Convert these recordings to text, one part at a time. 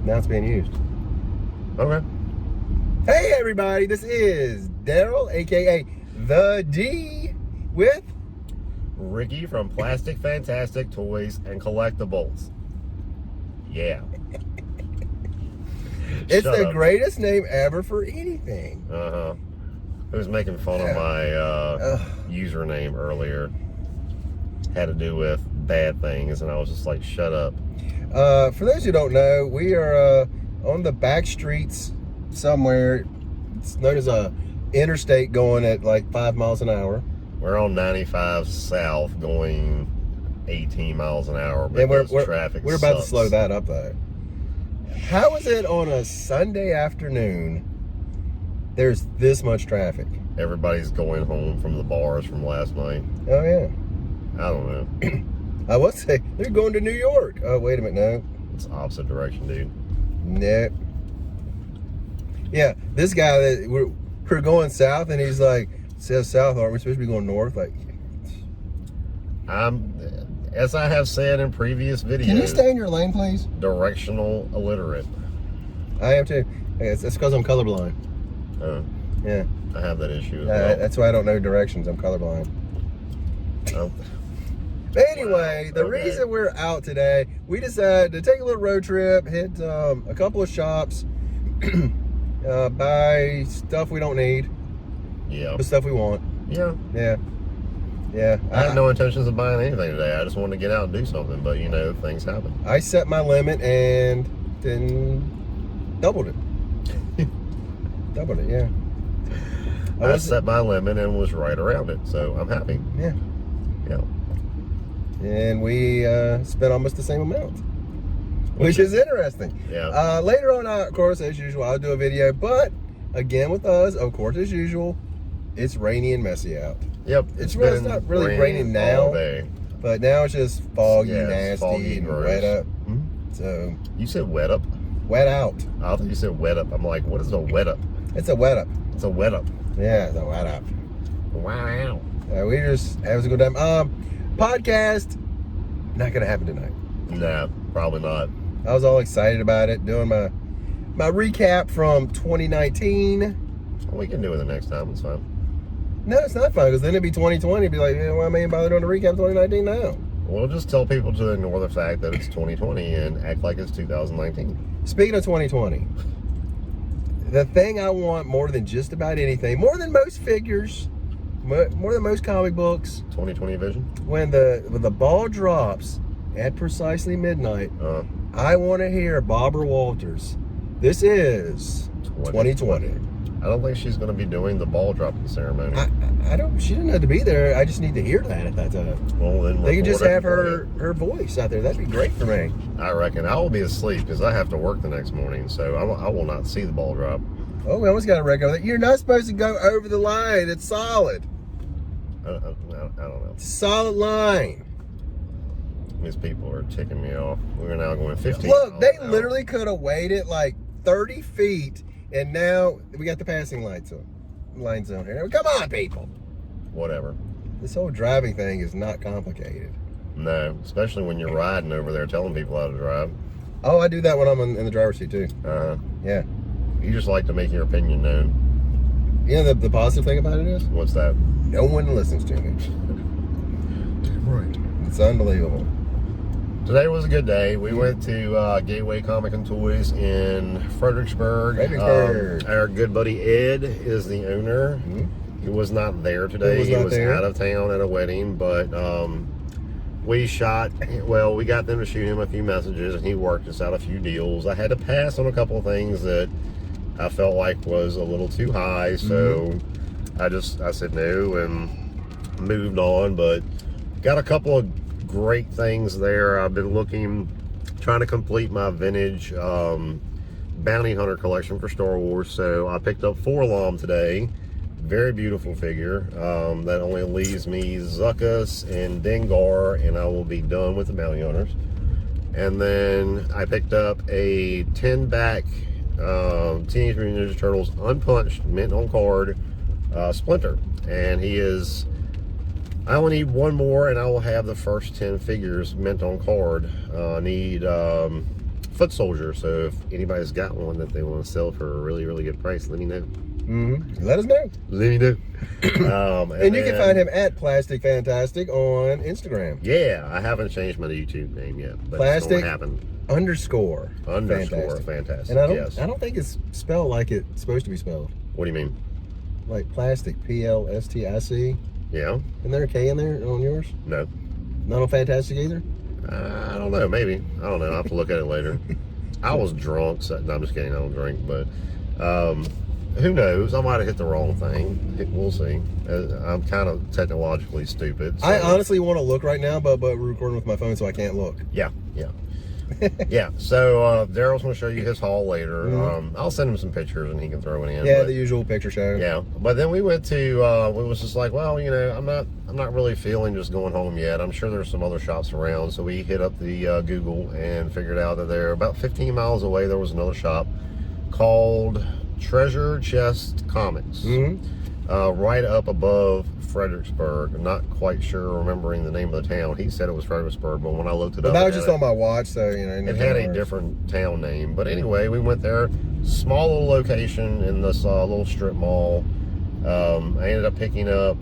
Now it's being used. Okay. Hey everybody, this is Daryl, aka The D, with Ricky from Plastic Fantastic Toys and Collectibles. Yeah. It's the greatest name ever for anything. Uh-huh. Who's making fun of my username earlier? Had to do with bad things, and I was just like, shut up. For those who don't know, we are on the back streets somewhere. It's known as a interstate going at like 5 miles an hour. We're on 95 south going 18 miles an hour because traffic We're about to slow that up though. How is it on a Sunday afternoon there's this much traffic? Everybody's going home from the bars from last night. Oh yeah. I don't know. I would say they're going to New York. Oh, wait a minute, no. It's opposite direction, dude. Nope. Yeah, this guy that we're going south, and he's like, it says south, aren't we supposed to be going north? Like, as I have said in previous videos. Can you stay in your lane, please? Directional illiterate. I am too. It's because I'm colorblind. Oh. Yeah. I have that issue as well. That's why I don't know directions. I'm colorblind. Oh. But anyway, the reason we're out today, we decided to take a little road trip, hit a couple of shops, buy stuff we don't need. Yeah. The stuff we want. Yeah. Yeah. Yeah. I had no intentions of buying anything today. I just wanted to get out and do something, but you know, things happen. I set my limit and then doubled it. Doubled it, yeah. I set my limit and was right around it, so I'm happy. Yeah. Yeah. And we spent almost the same amount, which is interesting. Yeah. Later on, of course, as usual, I'll do a video, but again with us, of course, as usual, it's rainy and messy out. Yep. It's not really raining now, all day. but now it's just foggy, nasty, foggy, and gross. wet up. Mm-hmm. So you said wet up? Wet out. I thought you said wet up. I'm like, what is a wet up? It's a wet up. It's a wet up. Yeah, it's a wet up. Wow. We just have a good time. Podcast, not gonna happen tonight. Nah, probably not. I was all excited about it, doing my recap from 2019. We can do it the next time. It's fine. No, it's not fun because then it'd be 2020. It'd be like, why am I even bother doing a recap of 2019 now? We'll just tell people to ignore the fact that it's 2020 and act like it's 2019. Speaking of 2020, the thing I want more than just about anything, more than most figures, more than most comic books, 2020 vision. When the ball drops at precisely midnight, I want to hear Barbara Walters. This is 2020. I don't think she's going to be doing the ball dropping ceremony. I don't. She didn't have to be there. I just need to hear that at that time. Well, then they could just have her voice out there. That'd be great for me. I reckon I will be asleep because I have to work the next morning, so I will not see the ball drop. Oh, we almost got a record. You're not supposed to go over the line. It's solid. I don't know. It's a solid line. These people are ticking me off. We're now going 15. Look, they literally could have waited like 30 feet, and now we got the passing lights on. Lines on here. Come on, people. Whatever. This whole driving thing is not complicated. No, especially when you're riding over there telling people how to drive. Oh, I do that when I'm in the driver's seat too. Yeah. You just like to make your opinion known. You know the positive thing about it is? What's that? No one listens to me. Right. It's unbelievable. Today was a good day. We went to Gateway Comic and Toys in Fredericksburg. Our good buddy Ed is the owner. Mm-hmm. He was not there today. He was out of town at a wedding, but we got them to shoot him a few messages, and he worked us out a few deals. I had to pass on a couple of things that I felt like was a little too high, so I said no and moved on, but got a couple of great things there. I've been trying to complete my vintage bounty hunter collection for Star Wars, so I picked up 4-LOM today. Very beautiful figure. That only leaves me Zuckuss and Dengar, and I will be done with the bounty hunters. And then I picked up a 10-back Teenage Mutant Ninja Turtles unpunched, mint on card, Splinter, and he is. I only need one more and I will have the first 10 figures mint on card. I need foot soldier. So if anybody's got one that they want to sell for a really, really good price, let me know. Let us know. Let me know. And you can find him at Plastic Fantastic on Instagram. Yeah, I haven't changed my YouTube name yet. But Plastic underscore fantastic. fantastic. And I don't think it's spelled like it's supposed to be spelled. What do you mean? Like plastic, PLSTIC. Yeah. Isn't there a K in there on yours? No. Not on Fantastic either? I don't know. Maybe. I don't know. I'll have to look at it later. I was drunk. So, no, I'm just kidding. I don't drink. But who knows? I might have hit the wrong thing. We'll see. I'm kind of technologically stupid. So. I honestly want to look right now, but we're recording with my phone, so I can't look. Yeah. Yeah, so Daryl's going to show you his haul later. I'll send him some pictures and he can throw it in. Yeah, the usual picture show. Yeah, but then we went to, we was just like, well, you know, I'm not really feeling just going home yet. I'm sure there's some other shops around. So we hit up the Google and figured out that there, about 15 miles away, there was another shop called Treasure Chest Comics. Right up above Fredericksburg. I'm not quite sure remembering the name of the town. He said it was Fredericksburg, but when I looked it up, that was just on my watch, so you know. It had a different town name. But anyway, we went there. Small little location in this little strip mall. I ended up picking up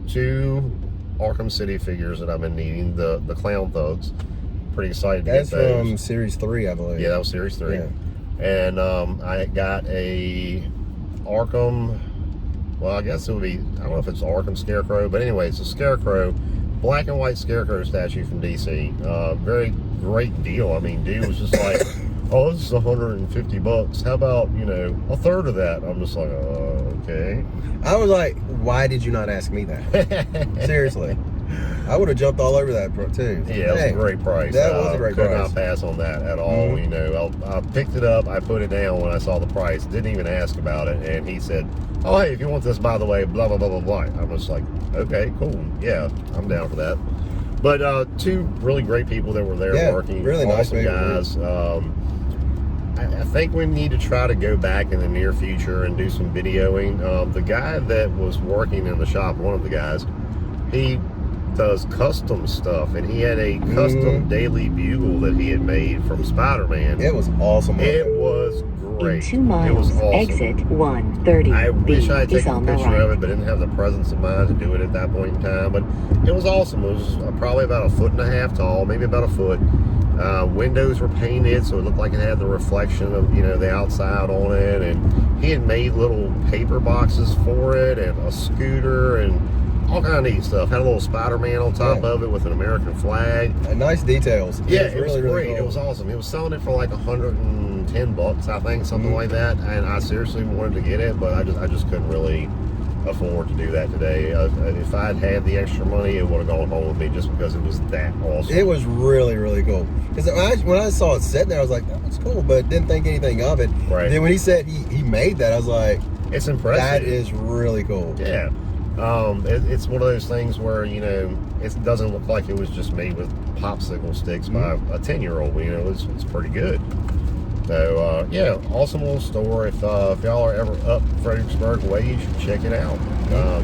2 Arkham City figures that I've been needing. The Clown Thugs. Pretty excited to get those. That's from Series 3, I believe. Yeah, that was Series 3. Yeah. And I got a Arkham. Well, I guess it would be, I don't know if it's Arkham Scarecrow, but anyway, it's a Scarecrow, black and white Scarecrow statue from DC. Very great deal. I mean, dude was just like, oh, this is $150. How about, you know, a third of that? I'm just like, okay. I was like, why did you not ask me that? Seriously. I would have jumped all over that too. Yeah, it was a great price. That was a great price. Could not pass on that at all. You know, I picked it up, I put it down when I saw the price, didn't even ask about it, and he said, oh, hey, if you want this, by the way, blah, blah, blah, blah, blah. I was like, okay, cool. Yeah, I'm down for that. But 2 really great people that were there working. Really awesome nice guys. I think we need to try to go back in the near future and do some videoing. The guy that was working in the shop, one of the guys, he does custom stuff, and he had a custom Daily Bugle that he had made from Spider-Man. It was awesome. It was great. In 2 miles, it was awesome. Exit 130. I wish I had taken a picture right. of it, but didn't have the presence of mind to do it at that point in time. But it was awesome. It was probably about 1.5 feet tall, maybe about a foot. Windows were painted, so it looked like it had the reflection of, you know, the outside on it. And he had made little paper boxes for it, and a scooter, and all kind of neat stuff. Had a little Spider-Man on top of it with an American flag. And nice details. Yeah, it was really, great. really cool. It was awesome. He was selling it for like $110, I think, something like that. And I seriously wanted to get it, but I just couldn't really afford to do that today. If I'd had the extra money, it would have gone home with me just because it was that awesome. It was really, really cool. Because when I saw it sitting there, I was like, that looks cool, but didn't think anything of it. Right. Then when he said he made that, I was like, it's impressive. That is really cool. Yeah. It's one of those things where, you know, it doesn't look like it was just made with popsicle sticks by a 10-year-old. You know, it's pretty good. So, yeah, awesome little store. If y'all are ever up Fredericksburg way, you should check it out.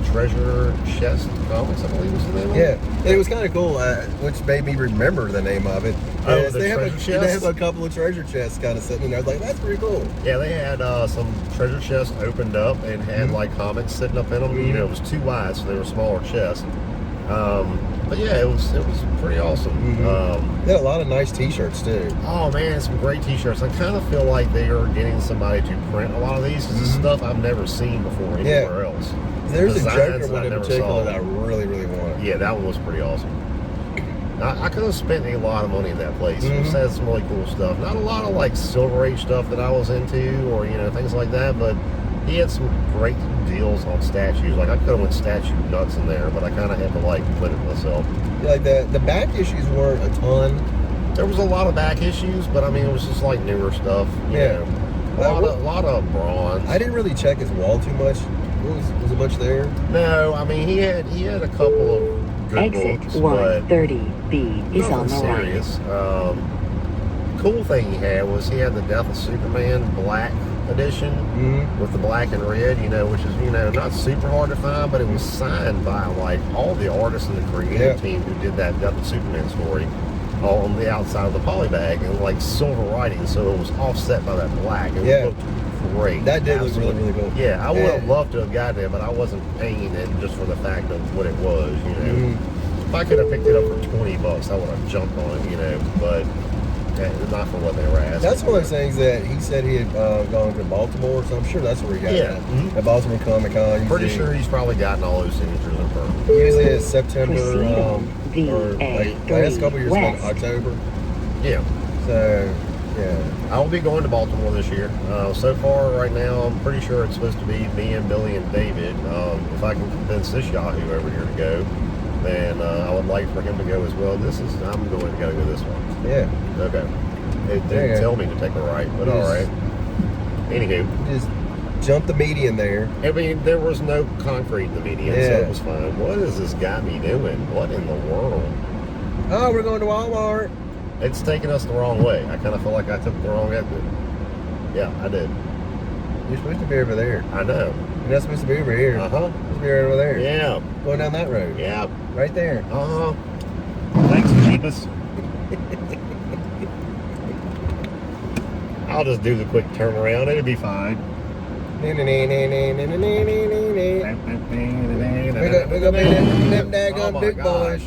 Treasure Chest Comics, I believe was the name of it. Yeah, and it was kind of cool, which made me remember the name of it. Oh, they treasure have a couple of treasure chests kind of sitting in there. I was like, that's pretty cool. Yeah, they had some treasure chests opened up and had like comics sitting up in them. You know, it was too wide, so they were smaller chests. But yeah, it was pretty awesome. They had a lot of nice T-shirts too. Oh man, some great T-shirts. I kind of feel like they are getting somebody to print a lot of these. This is stuff I've never seen before anywhere else. There's a Designs Joker one in particular that I really, really want. Yeah, that one was pretty awesome. I could have spent a lot of money at that place. It had some really cool stuff. Not a lot of like Silver Age stuff that I was into, or you know, things like that. But he had some great deals on statues. Like I could have went statue nuts in there, but I kind of had to like limit myself. Yeah, like the back issues weren't a ton. There was a lot of back issues, but I mean it was just like newer stuff. You know. A lot of bronze. I didn't really check his wall too much. Was it much there? No, I mean he had a couple of good Exit books, 130B is on the serious. Cool thing he had was he had the Death of Superman Black edition with the black and red, you know, which is, you know, not super hard to find, but it was signed by like all the artists and the creative team who did that Death of Superman story. on the outside of the poly bag, and like silver writing, so it was offset by that black. It looked great. That did look really, really cool. Yeah, I would have loved to have gotten it, but I wasn't paying it just for the fact of what it was, you know. If I could have picked it up for $20, I would have jumped on it, you know, but not for what they were asking. That's one of those things that he said he had gone to Baltimore, so I'm sure that's where he got it. At Baltimore Comic Con. Pretty sure he's probably gotten all those signatures in firm. Usually it's September, or VA like last couple years, been October. Yeah. So, yeah. I will be going to Baltimore this year. So far, right now, I'm pretty sure it's supposed to be me and Billy and David. If I can convince this Yahoo over here to go, then I would like for him to go as well. I'm going to go this one. Yeah. Okay. It didn't tell me to take a right, but all right. Anywho. Just jump the median there. I mean, there was no concrete in the median, so it was fine. What is this got me doing? What in the world? Oh, we're going to Walmart. It's taking us the wrong way. I kind of feel like I took the wrong exit. Yeah, I did. You're supposed to be over there. I know. You're not supposed to be over here. Uh-huh. You're supposed to be right over there. Yeah. Going down that road. Yeah. Right there. Uh-huh. Thanks, Jeebus. I'll just do the quick turnaround. It'll be fine. We're gonna be them daggone big boys.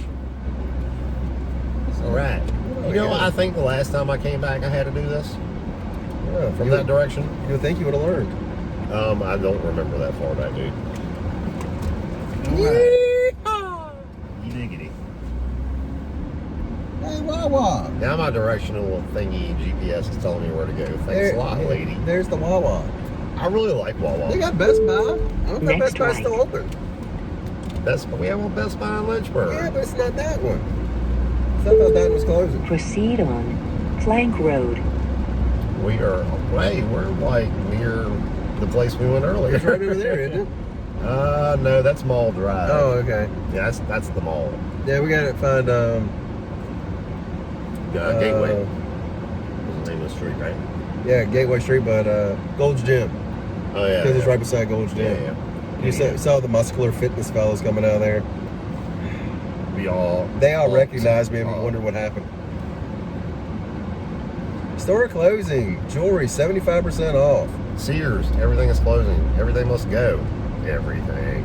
All right. You know, I think the last time I came back, I had to do this Yeah, from that direction. You would think you would have learned. I don't remember that far back, dude. Giggity. Hey, Wawa. Now my directional thingy GPS is telling me where to go. Thanks a lot, lady. There's the Wawa. I really like Wawa. They got Best Buy. I don't think Best Buy's still open. We have one Best Buy in Lynchburg. Yeah, but it's not that one. I thought that one was closing. Proceed on Plank Road. We're like near the place we went earlier. It's right over there, isn't it? No, that's Mall Drive. Oh, okay. Yeah, that's the mall. Yeah, we gotta find Gateway. What's the name of the street, right? Yeah, Gateway Street, but Gold's Gym. Oh yeah. Because it's right beside Gold's Gym. Yeah. You saw the muscular fitness fellas coming out of there. They all recognized me and wondered what happened. Store closing. Jewelry 75% off. Sears, everything is closing. Everything must go. Everything.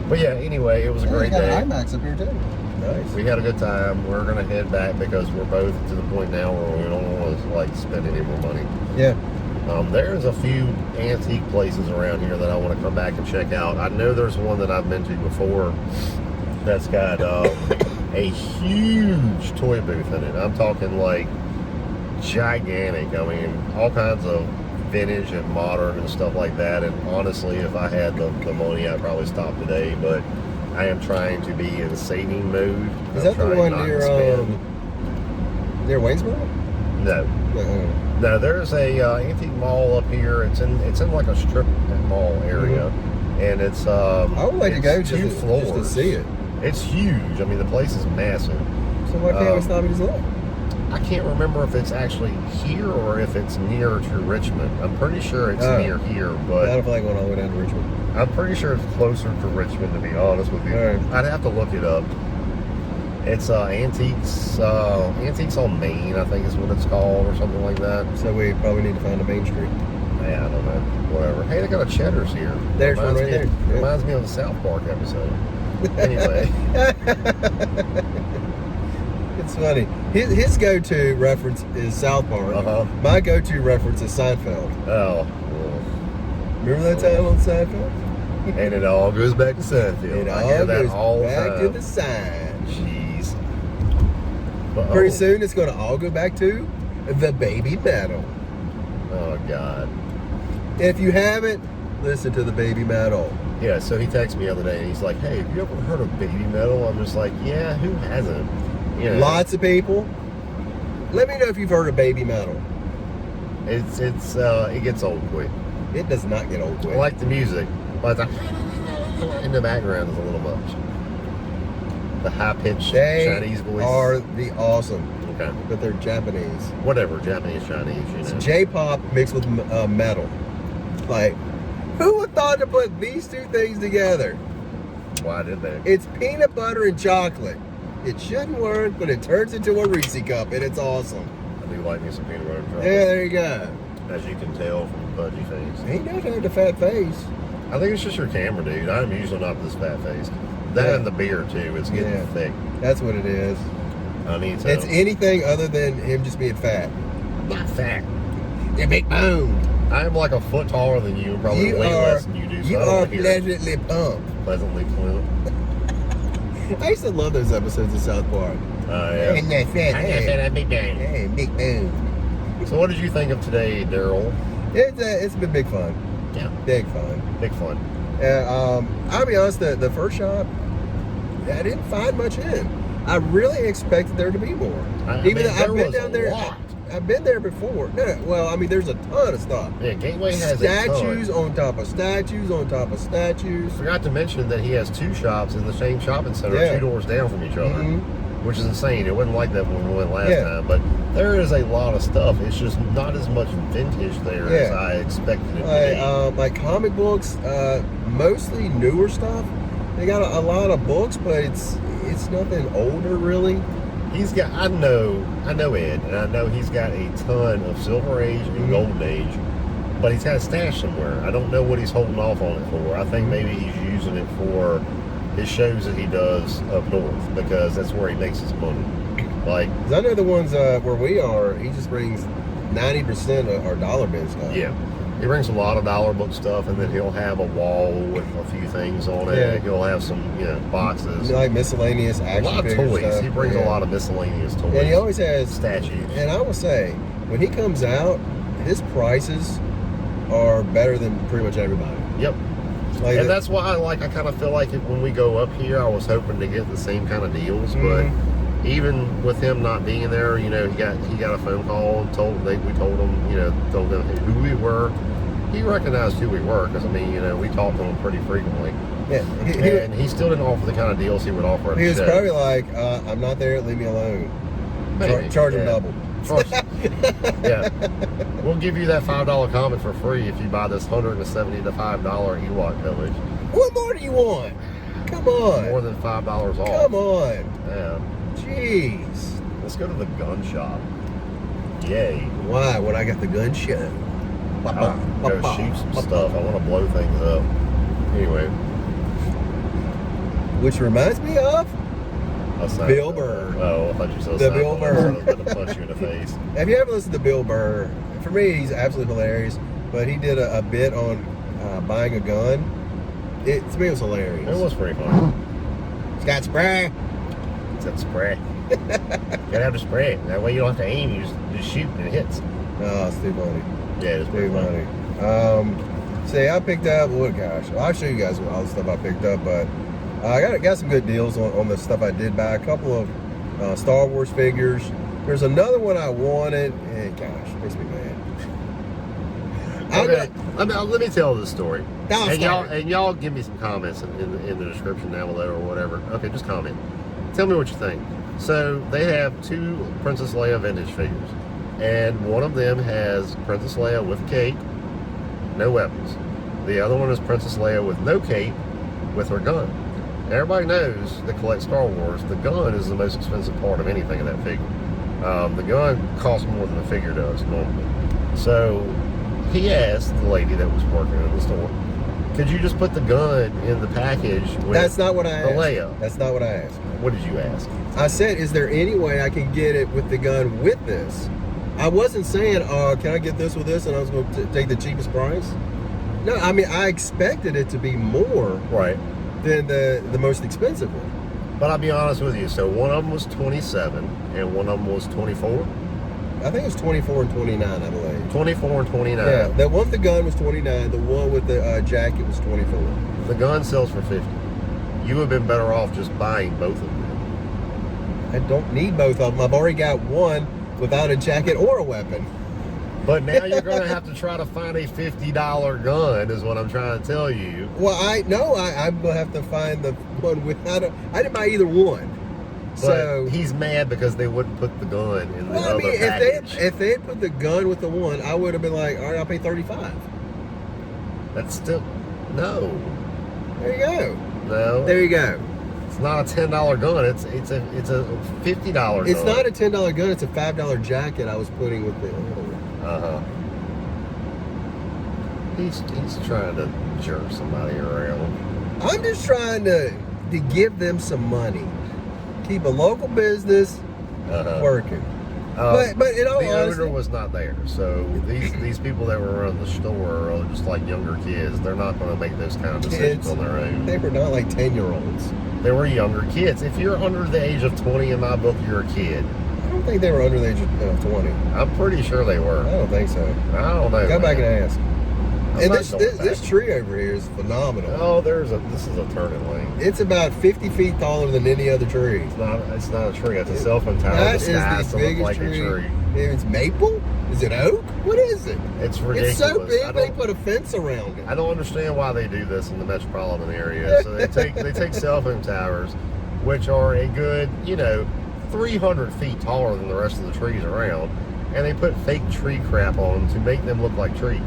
But yeah, anyway, it was a great day. Got an IMAX up here too. Nice. We had a good time. We're gonna head back because we're both to the point now where we don't want to like spend any more money. Yeah. There's a few antique places around here that I want to come back and check out. I know there's one that I've been to before that's got a huge toy booth in it. I'm talking like gigantic. I mean, all kinds of vintage and modern and stuff like that. And honestly, if I had the money, I'd probably stop today. But I am trying to be in saving mode. Is that the one near Waynesboro? No. No, there's a antique mall up here. It's in like a strip mall area, and it's I would like to go two floors just to see it. It's huge. I mean, the place is massive. So why can't we stop and just look? I can't remember if it's actually here or if it's near to Richmond. I'm pretty sure it's near here, but I don't feel like going all the way down to Richmond. I'm pretty sure it's closer to Richmond, to be honest with you. Right. I'd have to look it up. It's Antiques on Main, I think is what it's called, or something like that. So we probably need to find a Main Street. Yeah, I don't know. Whatever. Hey, they got a Cheddar's here. There's one right there. Reminds me of the South Park episode. Anyway. It's funny. His go-to reference is South Park. My go-to reference is Seinfeld. Oh. Remember that time on Seinfeld? And it all goes back to Seinfeld. I hear that all the time. Back to the sign. Jeez. Pretty soon it's going to all go back to the Baby Metal. Oh, God. If you haven't, listen to the Baby Metal. Yeah, so he texted me the other day and he's like, hey, have you ever heard of Baby Metal? I'm just like, yeah, who hasn't? You know, lots of people. Let me know if you've heard of Baby Metal. It gets old quick. It does not get old quick. I like the music, but in the background is a little much. The high-pitched Chinese voice. They are the awesome. Okay. But they're Japanese. Whatever, Japanese, Chinese, you know. It's J-pop mixed with metal. Like, who would thought to put these two things together? Why did they? It's peanut butter and chocolate. It shouldn't work, but it turns into a Reese cup, and it's awesome. I do like me some peanut butter and chocolate. Yeah, there you go. As you can tell from the pudgy face. He does have the fat face. I think it's just your camera, dude. I'm usually not this fat faced. That and the beer too. It's getting thick. That's what it is. I need to. It's anything other than him just being fat. Not fat. You're big bone. I am like a foot taller than you, and probably way less than you do. So You I don't are wanna hear it. pleasantly pumped. Pleasantly plump. I used to love those episodes of South Park. Yeah. And that fat. I'm big bang. Hey, big bone. So what did you think of today, Daryl? It's been big fun. Yeah. Big fun. Big fun. I'll be honest, the first shop, I didn't find much in. I really expected there to be more. I've been down there. I've been there before. No, well, I mean, there's a ton of stuff. Yeah, Gateway has statues a ton. on top of statues on top of statues. Forgot to mention that he has two shops in the same shopping center, 2 doors down from each other, which is insane. It wasn't like that when we went last time, but there is a lot of stuff. It's just not as much vintage there as I expected it to be. Like comic books, mostly newer stuff. They got a lot of books, but it's nothing older really. He's got, I know Ed, and I know he's got a ton of Silver Age and Golden Age, but he's got a stash somewhere. I don't know what he's holding off on it for. I think maybe he's using it for his shows that he does up north, because that's where he makes his money. Like, 'cause I know the ones where we are, he just brings 90% of our dollar bin stuff. yeah. He brings a lot of dollar book stuff, and then he'll have a wall with a few things on it. Yeah. He'll have some, boxes. Like miscellaneous A action lot of figure toys. stuff. He brings a lot of miscellaneous toys. And he always has statues. And I will say, when he comes out, his prices are better than pretty much everybody. Yep. Like And that's why I kind of feel like when we go up here, I was hoping to get the same kind of deals, but even with him not being there, he got a phone call and we told him, told him who we were. He recognized who we were, because we talked to him pretty frequently. Yeah, and he still didn't offer the kind of deals he would offer at he the was show. probably like, "I'm not there. Leave me alone. Charge him double." Yeah, we'll give you that $5 comment for free if you buy this $175 Ewok Village. What more do you want? Come on. More than $5 off. Come on. Yeah. Jeez. Let's go to the gun shop. Yay. Why? When I got the gun show. I'll go shoot some stuff. I want to blow things up. Anyway. Which reminds me of Bill Burr. Oh, I thought you said the Bill Burr. I was going to punch you in the face. Have you ever listened to Bill Burr? For me, he's absolutely hilarious. But he did a bit on buying a gun. To me, it was hilarious. It was pretty funny. It's got spray. It's got spray. You gotta have the spray. That way you don't have to aim. You just shoot and it hits. Oh, it's too funny. Yeah, it's Too pretty funny. funny. See, I picked up, well, I'll show you guys all the stuff I picked up, but I got some good deals on the stuff I did buy. A couple of Star Wars figures. There's another one I wanted, and gosh, it makes me mad. Okay, let me tell this story. And y'all give me some comments in the description down below or whatever. Okay, just comment. Tell me what you think. So they have 2 Princess Leia vintage figures, and one of them has Princess Leia with a cape, no weapons. The other one is Princess Leia with no cape, with her gun. Everybody knows that collect Star Wars, the gun is the most expensive part of anything in that figure. The gun costs more than the figure does normally. So he asked the lady that was working in the store, could you just put the gun in the package with That's not what I asked. the Leia? That's not what I asked. What did you ask? I said, is there any way I can get it with the gun with this? I wasn't saying, can I get this with this, and I was going to take the cheapest price. No, I mean, I expected it to be more Right. than the most expensive one. But I'll be honest with you. So one of them was 27 and one of them was 24. I think it was 24 and 29, I believe. 24 and 29. Yeah, the one with the gun was 29. The one with the jacket was 24. The gun sells for 50. You would have been better off just buying both of them. I don't need both of them. I've already got one without a jacket or a weapon. But now you're going to have to try to find a $50 gun, is what I'm trying to tell you. Well, I'm going to have to find the one without a... I didn't buy either one. But So he's mad because they wouldn't put the gun in the well, I other mean, package. if they had put the gun with the one, I would have been like, all right, I'll pay 35. That's still... No. There you go. No. There you go. It's not a $10 gun. It's a $50 gun. It's not a $10 gun. It's a $5 jacket I was putting with the. He's trying to jerk somebody around. I'm just trying to give them some money, keep a local business working. But in all the honesty, owner was not there, so these people that were running the store are just like younger kids. They're not going to make those kind of decisions on their own. They were not like 10-year-olds. They were younger kids. If you're under the age of 20 in my book, you're a kid. I don't think they were under the age of 20. I'm pretty sure they were. I don't think so. I don't know. Go back and ask. And this tree over here is phenomenal. Oh, this is a turning lane. It's about 50 feet taller than any other tree. It's not a tree. It's a cell phone tower. That is the biggest like tree. A tree. It's maple? Is it oak? What is it? It's ridiculous. It's so big they put a fence around it. I don't understand why they do this in the metropolitan area. So they take cell phone towers, which are a good 300 feet taller than the rest of the trees around, and they put fake tree crap on them to make them look like trees.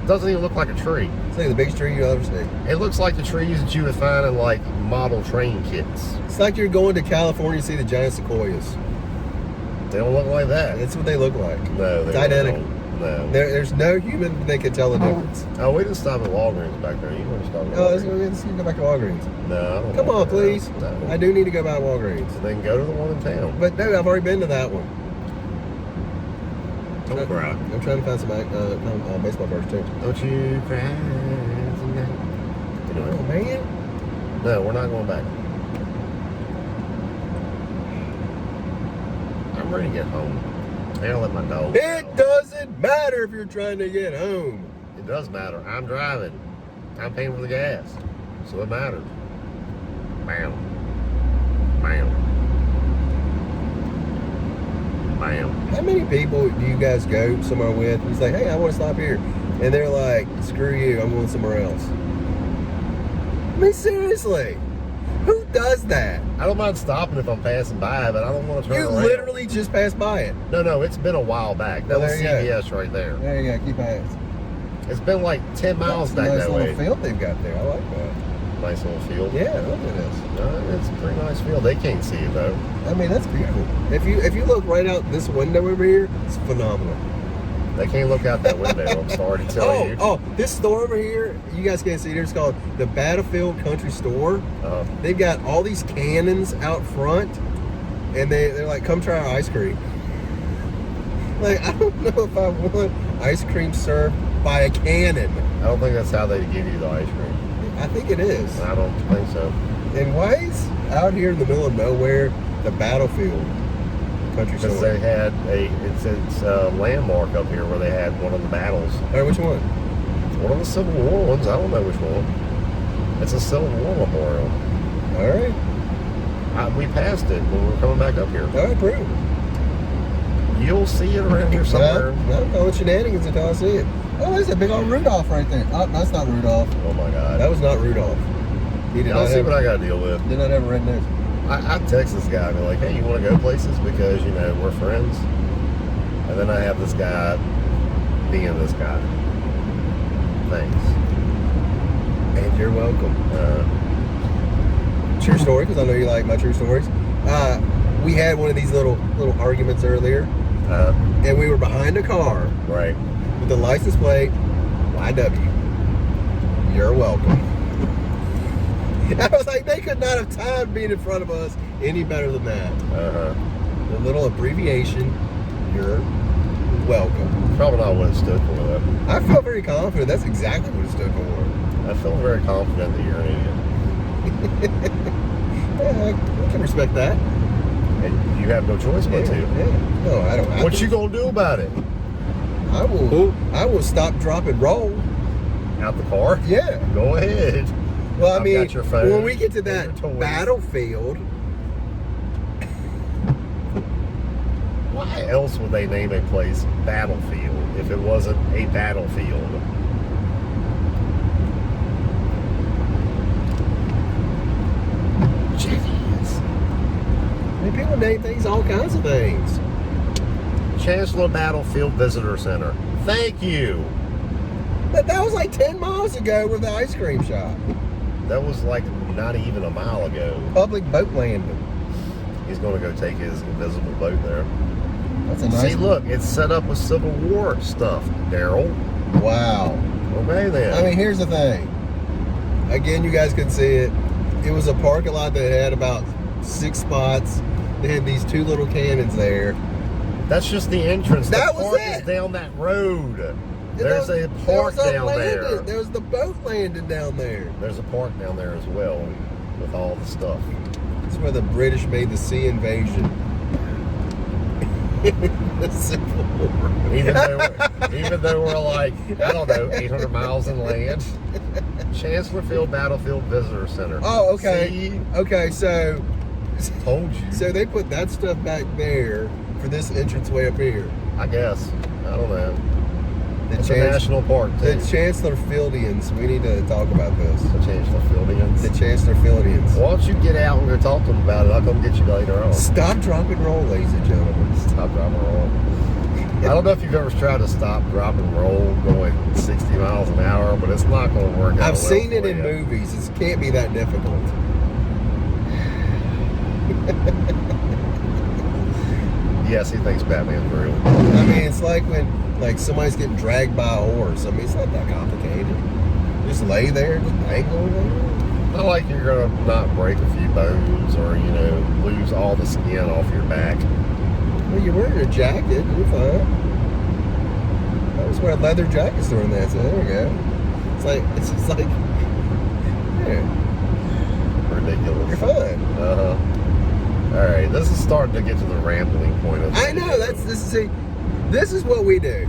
It doesn't even look like a tree. It's like the biggest tree you'll ever see. It looks like the trees that you would find in like model train kits. It's like you're going to California to see the giant sequoias. They don't look like that. That's what they look like. No, it's identical. No. There's no human that can tell the difference. Oh, we didn't stop at Walgreens back there. You want to stop at Walgreens? Walgreens? Let's go back to Walgreens. No, I don't Come on, please. No. I do need to go by Walgreens. Then go to the one in town. But no, I've already been to that one. Don't cry. I'm trying to find some baseball cards too. Don't you cry tonight. Anyway. Oh man. No, we're not going back. I'm ready to get home. I gotta let my dog go. It doesn't matter if you're trying to get home. It does matter. I'm driving. I'm paying for the gas. So it matters. Bam. Bam. Bam. How many people do you guys go somewhere with? It's like, hey, I want to stop here. And they're like, screw you, I'm going somewhere else. I mean, seriously. Who does that? I don't mind stopping if I'm passing by, but I don't want to turn around. You literally just passed by it. No, it's been a while back. That was CVS right there. There you go, keep ass. It's been like 10 miles back that way. Nice little field they've got there. I like that. Nice little field. Yeah, look at this. It's a pretty nice field. They can't see it though. I mean, that's beautiful. If you look right out this window over here, it's phenomenal. They can't look out that window. I'm sorry to tell you. Oh, this store over here, you guys can't see it. It's called the Battlefield Country Store. They've got all these cannons out front, and they're like, come try our ice cream. Like, I don't know if I want ice cream served by a cannon. I don't think that's how they give you the ice cream. I think it is. I don't think so. And why is out here in the middle of nowhere the Battlefield Country Store? Because they had it's a landmark up here where they had one of the battles. All right, which one? One of the Civil War ones. I don't know which one. It's a Civil War memorial. All right. We passed it when we were coming back up here. All right, prove. You'll see it around here somewhere. No, I'm calling shenanigans until I see it. Oh, there's a big old Rudolph right there. Oh, that's not Rudolph. Oh my God. That was not Rudolph. He did Y'all see what I got to deal with. Did not have a red nose. I text this guy and be like, hey, you want to go places because, we're friends? And then I have this guy being this guy. Thanks. And you're welcome. True story, because I know you like my true stories. We had one of these little arguments earlier, and we were behind a car. Right. With the license plate, YW. You're welcome. I was like, they could not have timed being in front of us any better than that. Uh-huh. A little abbreviation, you're welcome. Probably not what it stood for, though. I felt very confident. That's exactly what it stood for. I feel very confident that you're an idiot. Yeah, I can respect that. And you have no choice but to. Yeah. No, I don't. What you gonna do about it? I will stop, drop, and roll. Out the car? Yeah. Go ahead. Well, I mean, got your phone when we get to that battlefield. Why else would they name a place Battlefield if it wasn't a battlefield? Jeez. I mean, people name things all kinds of things. Chancellor Battlefield Visitor Center. Thank you. But that was like 10 miles ago with the ice cream shop. That was like not even a mile ago. Public boat landing. He's going to go take his invisible boat there. That's a nice See, look, it's set up with Civil War stuff, Daryl. Wow. Okay, then. I mean, here's the thing. Again, you guys could see it. It was a parking lot that had about 6 spots. They had these 2 little cannons there. That's just the entrance. That the was park it. is down that down there. There was the boat landing down there. There's a park down there as well with all the stuff. That's where the British made the sea invasion. The Civil War. Even though we're like, I don't know, 800 miles inland. Chancellorsville Battlefield Visitor Center. Oh, okay. See? Okay, so Told you. So they put that stuff back there for this entranceway up here. I guess. I don't know. It's a Chan- national park, too. The Chancellorfieldians, we need to talk about this. The Chancellorsvillians. The Chancellorfieldians. Why don't you get out and go talk to them about it? I'll come get you later on. Stop, drop, and roll, ladies and gentlemen. Stop, drop, and roll. I don't know if you've ever tried to stop, drop, and roll going 60 miles an hour, but it's not going to work out. I've seen it for in you. movies. It can't be that difficult. Yes, he thinks Batman's real. I mean, it's like when somebody's getting dragged by a horse. I mean, it's not that complicated. Just lay there, just dangle there. Not like you're going to not break a few bones or, lose all the skin off your back. Well, you're wearing a jacket. You're fine. I was wearing leather jackets during that, so there we go. It's just like, yeah. Ridiculous. You're fine. Uh-huh. All right, this is starting to get to the rambling point of I know, this is what we do.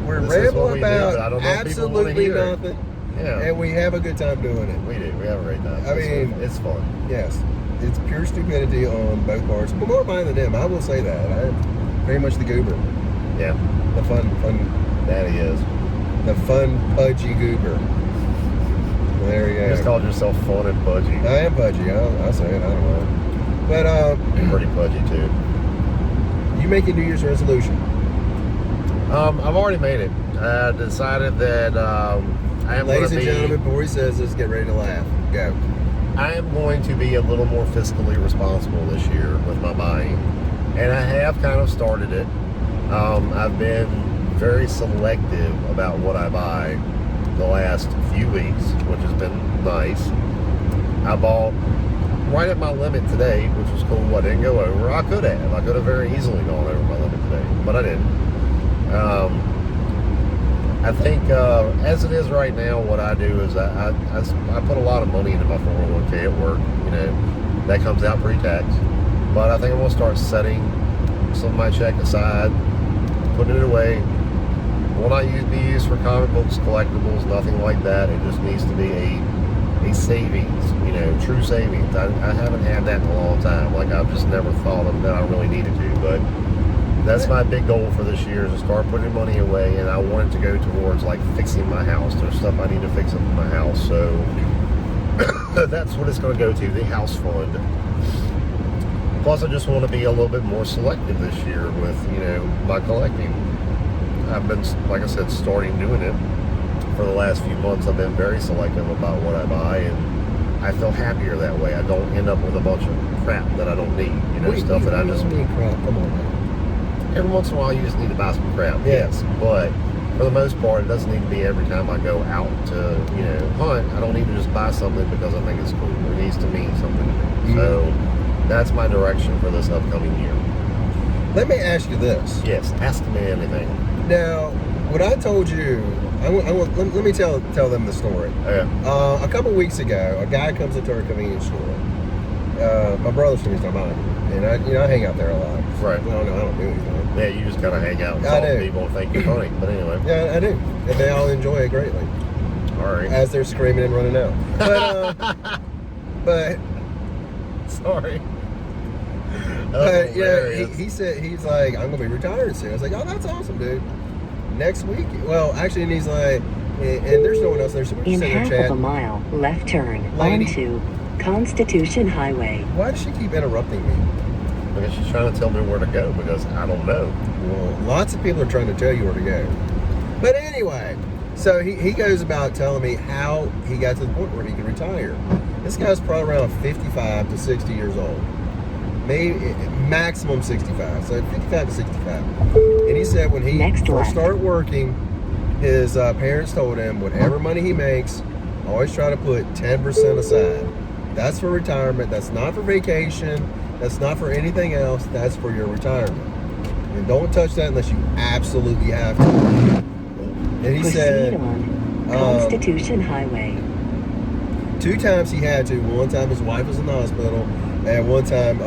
We're This is what rambling we do, but I about don't know if people wanna absolutely hear it. nothing, Yeah. and we have a good time doing it. We do. We have a great time. I mean, it's fun. Yes, it's pure stupidity on both parts, but more mine than him. I will say that. I'm very much the goober, Yeah, the fun, that he is. the fun pudgy goober. There you You just go. called yourself fun and pudgy. I am pudgy. I'll say it. I don't know. But You're pretty pudgy too. you make a New Year's resolution. I've already made it. I decided that I am Ladies going and to gentlemen, be. before he says this, get ready to laugh. Go. I am going to be a little more fiscally responsible this year with my buying, and I have kind of started it. I've been very selective about what I buy the last few weeks, which has been nice. I bought right at my limit today, which was cool. I didn't go over. I could have very easily gone over my limit today, but I didn't. I think as it is right now, what I do is I put a lot of money into my 401k at work. That comes out pre-tax. But I think I'm going to start setting some of my check aside, putting it away. Will not be used for comic books, collectibles, nothing like that. It just needs to be a savings, true savings. I haven't had that in a long time. Like, I've just never thought of that I really needed to, but that's my big goal for this year, is to start putting money away, and I want it to go towards like fixing my house. There's stuff I need to fix up in my house, so that's what it's going to go to, the house fund. Plus, I just want to be a little bit more selective this year with, my collecting. I've been, like I said, starting doing it for the last few months. I've been very selective about what I buy, and I feel happier that way. I don't end up with a bunch of crap that I don't need, stuff that I just... need crap. Come on, man. Every once in a while, you just need to buy some crap. Yeah. Yes, but for the most part, it doesn't need to be every time I go out to, hunt. I don't need to just buy something because I think it's cool. It needs to mean something to me. Mm-hmm. So that's my direction for this upcoming year. Let me ask you this. Yes, ask me anything. Now, what I told you, let me tell them the story. Yeah. A couple weeks ago, a guy comes into our convenience store. My brother's from East Carolina, and I hang out there a lot. Right. Well, no, I don't do anything. Yeah, you just kind of hang out and I talk to do. people and think you're funny. But anyway. Yeah, I do, and they all enjoy it greatly All right. as they're screaming and running out. But Sorry. But Hilarious. he said, he's like, I'm gonna be retired soon. I was like, oh, that's awesome, dude. Next week, well, actually, and he's like, and there's no one else there, so we're In just in half the chat. of a mile, left turn Lady. onto Constitution Highway. Why does she keep interrupting me? Because she's trying to tell me where to go, because I don't know. Well, lots of people are trying to tell you where to go. But anyway, So he goes about telling me how he got to the point where he could retire. This guy's probably around 55 to 60 years old. Maybe maximum 65. So 55 to 65. And he said when he first started working, his parents told him whatever money he makes, always try to put 10% aside. That's for retirement. That's not for vacation. That's not for anything else. That's for your retirement. And don't touch that unless you absolutely have to. And he said, on Constitution Highway. 2 times he had to. One time his wife was in the hospital, and one time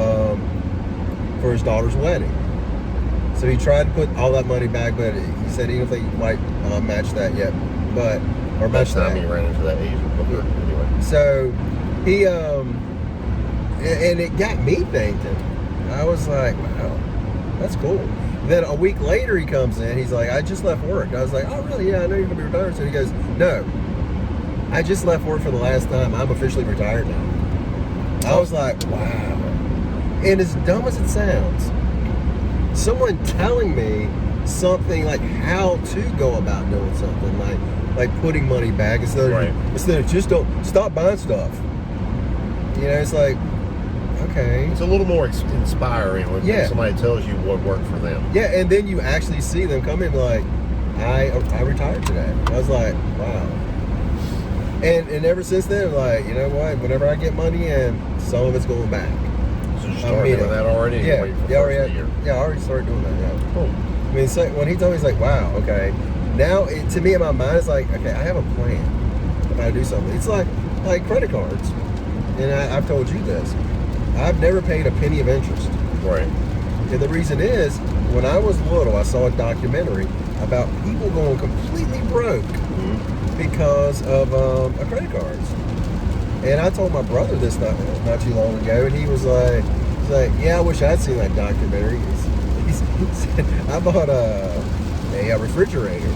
for his daughter's wedding. So he tried to put all that money back, but he said he didn't think he quite match that yet. Or match that. He ran into that Asian booker anyway. So he and it got me thinking. I was like, wow, that's cool. Then a week later he comes in, he's like, I just left work. I was like, oh really? Yeah, I know you're gonna be retired. So he goes, no, I just left work for the last time. I'm officially retired now. I was like, wow. And as dumb as it sounds, someone telling me something like how to go about doing something, like putting money back instead of just don't stop buying stuff. You know, it's like, okay. It's a little more inspiring when somebody tells you what worked for them. Yeah, and then you actually see them come in like, I retired today. I was like, wow. And ever since then, like, you know what? Whenever I get money in, some of it's going back. So you started doing that already? Yeah, I already started doing that. Yeah. Cool. I mean, so when he told me, he's like, wow, okay. Now, to me in my mind, it's like, okay, I have a plan if I do something. It's like credit cards. And I've told you this. I've never paid a penny of interest. Right. And the reason is, when I was little, I saw a documentary about people going completely broke because of credit cards. And I told my brother this not too long ago, and he was like, yeah, I wish I'd seen that documentary. He said, I bought a refrigerator,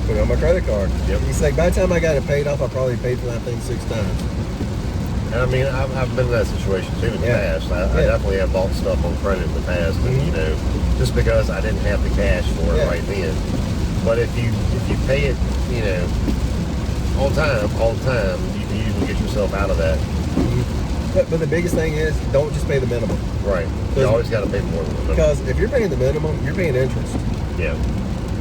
put it on my credit card. Yep. He's like, by the time I got it paid off, I probably paid for that thing 6 times. I mean, I've been in that situation too in the past. I definitely have bought stuff on credit in the past, and, you know, just because I didn't have the cash for it right then. But if you pay it, you know, all the time, you can usually get yourself out of that. But the biggest thing is, don't just pay the minimum. Right. You always got to pay more than the minimum. Because if you're paying the minimum, you're paying interest. Yeah.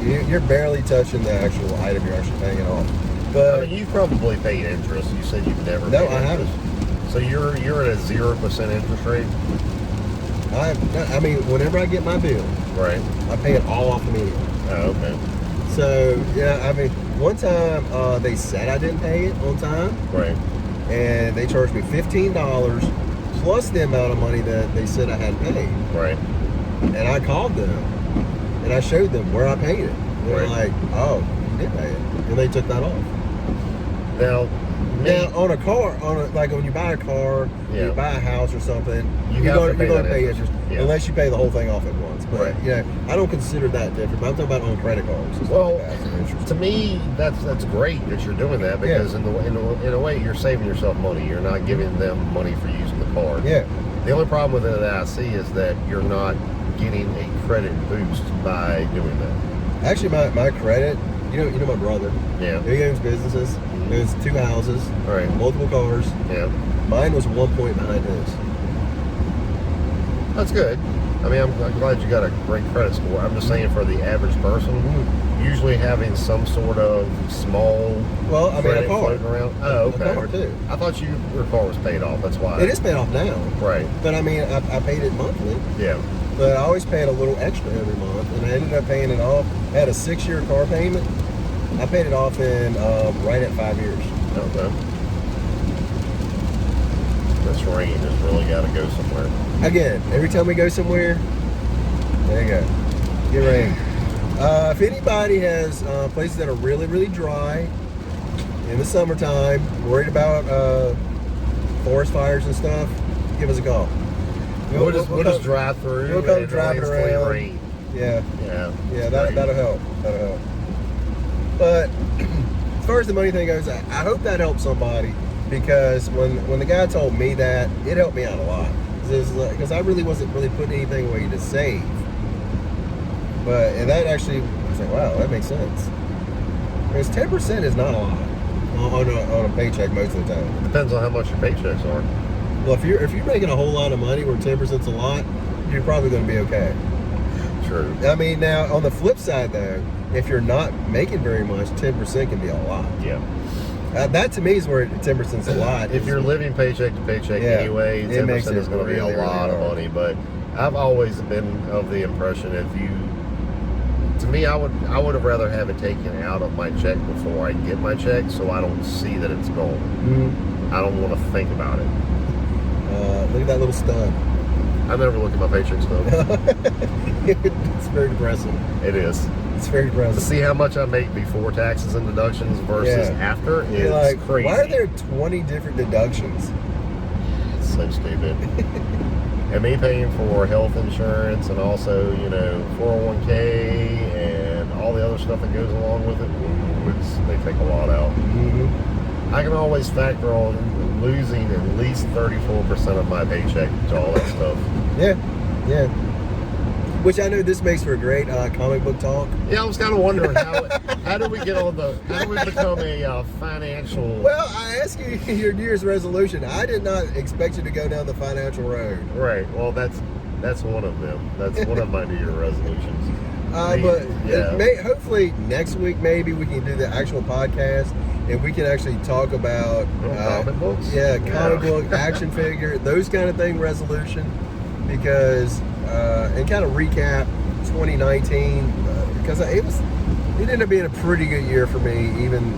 You're barely touching the actual item you're actually paying it off. But I mean, you probably paid interest. You said you've never paid interest. No, I haven't. So you're at a 0% interest rate? I mean, whenever I get my bill, right, I pay it all off immediately. Oh, okay. So, yeah, I mean, one time they said I didn't pay it on time. Right. And they charged me $15 plus the amount of money that they said I hadn't paid. Right. And I called them and I showed them where I paid it. They were like, oh, you did pay it. And they took that off. Now, on a car, like when you buy a car, you buy a house or something, you're going to pay interest unless you pay the whole thing off at once. But you know, I don't consider that different. But I'm talking about on credit cards. Well, to me, that's great that you're doing that because in a way you're saving yourself money. You're not giving them money for using the card. Yeah. The only problem with it that I see is that you're not getting a credit boost by doing that. Actually, my credit. You know my brother. Yeah. He owns businesses. He owns 2 houses. Right. Multiple cars. Yeah. Mine was 1 point behind his. That's good. I mean, I'm glad you got a great credit score. I'm just saying for the average person, usually having some sort of small a car around. Oh, okay. A car too. I thought your car was paid off. That's why. It is paid off now. Right. But I mean, I paid it monthly. Yeah. But I always paid a little extra every month, and I ended up paying it off. I had a 6-year car payment. I paid it off in right at 5 years. Okay. This rain has really got to go somewhere. Again, every time we go somewhere, there you go. Get rain. If anybody has places that are really, really dry in the summertime, worried about forest fires and stuff, give us a call. We'll just drive through. We'll come driving around. Rain. Yeah. Yeah. That'll help. That'll help. But as far as the money thing goes, I hope that helps somebody, because when the guy told me that, it helped me out a lot. Because I really wasn't really putting anything away to save. And that actually, I was like, wow, that makes sense. Because 10% is not a lot on a paycheck most of the time. It depends on how much your paychecks are. Well, if you're making a whole lot of money where 10%'s a lot, you're probably going to be okay. True. I mean, now on the flip side though, if you're not making very much, 10% can be a lot. Yeah. That to me is where 10%'s a lot. If you're living paycheck to paycheck anyway, 10% is going to be a lot of money. But I've always been of the impression to me, I would have rather have it taken out of my check before I get my check, so I don't see that it's gone. Mm-hmm. I don't want to think about it. Look at that little stub. I never look at my paycheck stub. It's very depressing. It is. It's very depressing. To see how much I make before taxes and deductions versus after is like, crazy. Why are there 20 different deductions? It's so stupid. And me paying for health insurance and also, 401k and all the other stuff that goes along with it, they take a lot out. Mm-hmm. I can always factor on losing at least 34% of my paycheck to all that stuff. Yeah. Which I know this makes for a great comic book talk. Yeah, I was kind of wondering how do we become a financial... Well, I asked you your New Year's resolution. I did not expect you to go down the financial road. Right. Well, that's one of them. That's one of my New Year resolutions. Hopefully next week maybe we can do the actual podcast and we can actually talk about comic books. Comic book, action figure, those kind of thing resolution, because and kind of recap 2019 because it ended up being a pretty good year for me. Even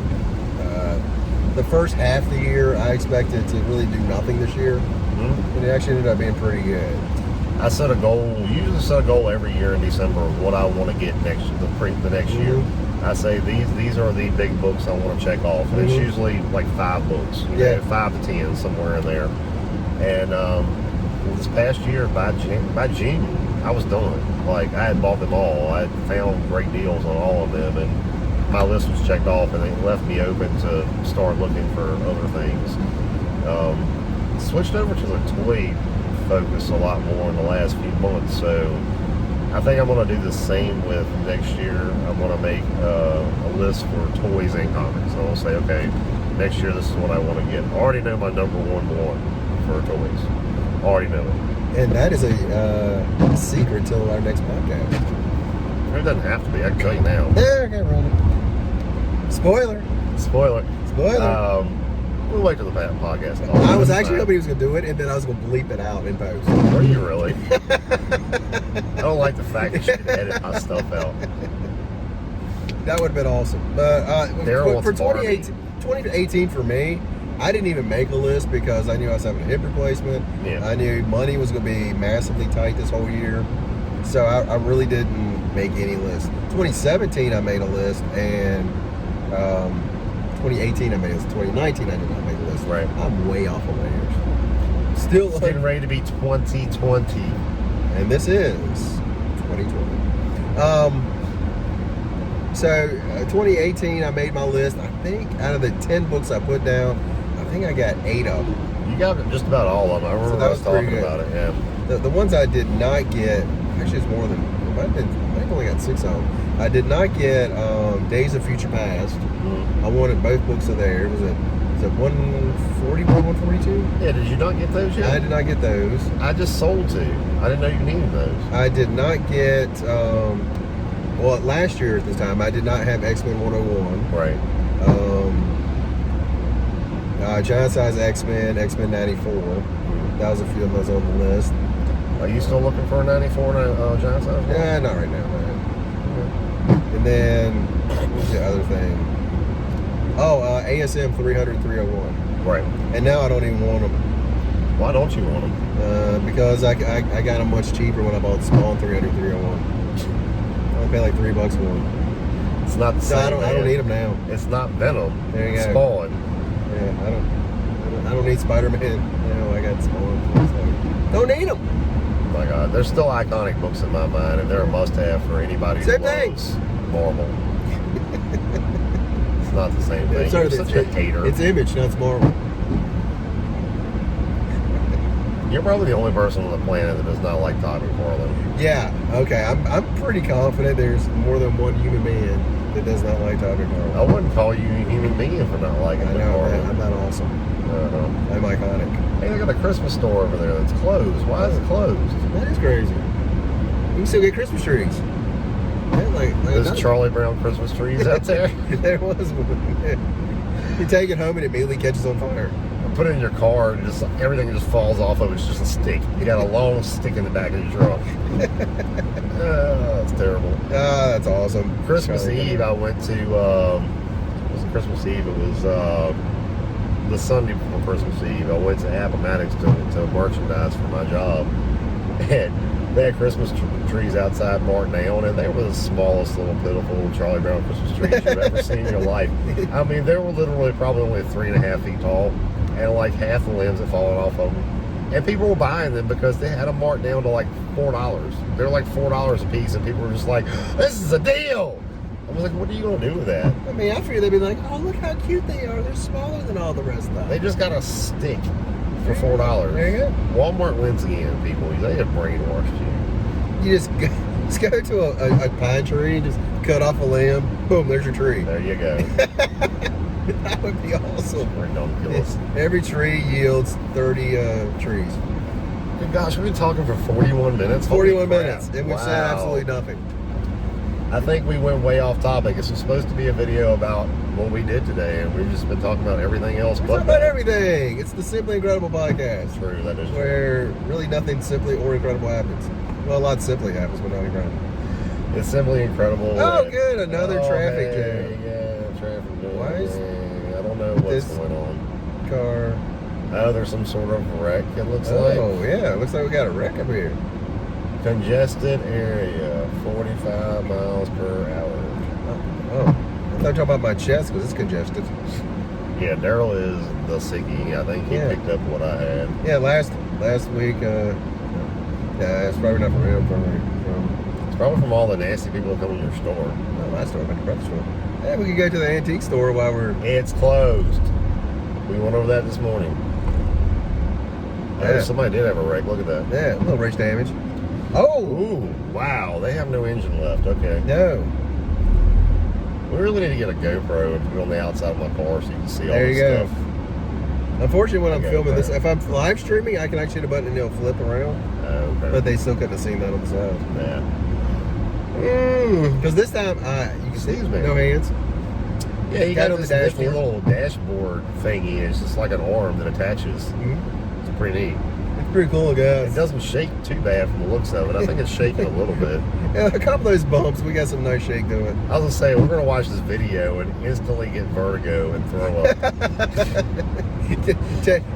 the first half of the year, I expected to really do nothing this year, and it actually ended up being pretty good. I set a goal. Usually set a goal every year in December of what I want to get the next year. I say these are the big books I want to check off, and it's usually like 5 books, 5 to 10 somewhere in there. And this past year, by June, I was done. Like I had bought them all. I had found great deals on all of them, and my list was checked off, and it left me open to start looking for other things. Switched over to the toy focus a lot more in the last few months, so I think I'm going to do the same with next year. I'm going to make a list for toys and comics. I'm going to say, okay, next year this is what I want to get. I already know my number one for toys. Already know it. And that is a secret till our next podcast. It doesn't have to be. I can tell you now. Yeah, I can't run it. Spoiler. We'll wait till the podcast. I was actually hoping he was going to do it, and then I was going to bleep it out in post. Were you really? I don't like the fact that you can edit my stuff out. That would have been awesome. But for 2018 for me, I didn't even make a list because I knew I was having a hip replacement. Yeah. I knew money was going to be massively tight this whole year. So I really didn't make any list. 2017, I made a list, and 2018, I made a list. 2019, I did not make a list. Right. I'm way off of layers. Still it's getting ready to be 2020. And this is 2020. So 2018, I made my list. I think out of the 10 books I put down, I think I got 8 of them. You got just about all of them. I remember I was talking about it. Yeah. The ones I did not get, actually it's more than, I think I only got 6 of them. I did not get Days of Future Past. I wanted both books are there. Was it 141, 142? Yeah, did you not get those yet? I did not get those. I just sold 2. I didn't know you needed those. I did not get, last year at this time, I did not have X-Men 101. Right. Giant Size X-Men, X-Men 94. That was a few of those on the list. Are you still looking for a 94 Giant Size? Yeah, not right now, man. And then, what's the other thing? ASM 300 and 301. Right. And now I don't even want them. Why don't you want them? Because I got them much cheaper when I bought the Spawn 300 301. I only pay like $3 for them. It's not the same. I don't need them now. It's not Venom. There you it's go. Spawn. Yeah, I don't need Spider-Man. I got Spawn. So don't need them. Oh my God, they're still iconic books in my mind, and they're a must-have for anybody who loves Marvel. It's not the same thing. You're such a hater. It's Image, not Marvel. You're probably the only person on the planet that does not like Todd McFarlane. Yeah. Okay. I'm pretty confident there's more than one human being that does not like Topic I Carl. wouldn't call you a human being for not liking I the know, car. man, I'm not awesome. I'm iconic. Hey, they got a Christmas store over there that's closed. Why is it closed? That is crazy. You can still get Christmas trees. Yeah, There's Charlie Brown Christmas trees out there. There was one. You take it home and it immediately catches on fire. Put it in your car and just everything just falls off of it. It's just a stick. You got a long stick in the back of your truck. That's terrible. Ah, that's awesome. Christmas Eve, I went to. It was Christmas Eve. It was the Sunday before Christmas Eve. I went to Appomattox to merchandise for my job, and they had Christmas trees outside Martinale, and they were the smallest little pitiful Charlie Brown Christmas trees you've ever seen in your life. I mean, they were literally probably only 3.5 feet tall, and like half the limbs had fallen off of them. And people were buying them because they had them marked down to like $4. They were like $4 a piece, and people were just like, "This is a deal." I was like, "What are you gonna do with that?" I mean, I figured they'd be like, "Oh, look how cute they are. They're smaller than all the rest of them." They just got a stick for $4. There you go. Walmart wins again, people. They have brainwashed you. You just go to a pine tree and just cut off a limb. Boom, there's your tree. There you go. That would be awesome. Ridiculous. Every tree yields 30 trees. Good gosh, we've been talking for 41 minutes. 41 Holy minutes, crap. and we've said absolutely nothing. I think we went way off topic. This was supposed to be a video about what we did today, and we've just been talking about everything else. It's about everything. It's the Simply Incredible podcast. True, that is true. Where really nothing simply or incredible happens. Well, a lot simply happens, but not incredible. It's simply incredible. Oh, good. Another traffic hey, jam. Yeah, traffic jam. Why is I don't know what's this going on. car? Oh, there's some sort of wreck, it looks like. Oh, yeah. It looks like we got a wreck up here. Congested area, 45 miles per hour. Oh. I thought you were talking about my chest because it's congested. Yeah, Daryl is the sickie. I think he picked up what I had. Yeah, last week, it's probably not from him, It's probably from all the nasty people that come in your store. No, my store, my brother's store. Hey, we could go to the antique store while we're... It's closed. We went over that this morning. Yeah. Oh, somebody did have a wreck. Look at that. Yeah, a little race damage. Oh! Ooh, wow. They have no engine left. Okay. No. We really need to get a GoPro and put it on the outside of my car so you can see all There the you go. stuff. Unfortunately, when I'm Okay, filming this, right. if I'm live streaming, I can actually hit a button and it'll flip around. Oh, okay. But they still couldn't have seen that on the side. Yeah. Because this time, you can see Excuse me. no hands. Yeah, you Got got on the this nifty dashboard. little dashboard thingy. It's just like an arm that attaches. Mm-hmm. It's pretty neat. It's pretty cool, It guys. doesn't shake too bad from the looks of it. I think it's shaking a little bit. Yeah, a couple of those bumps, we got some nice shake to it. I was gonna say we're gonna watch this video and instantly get vertigo and throw up.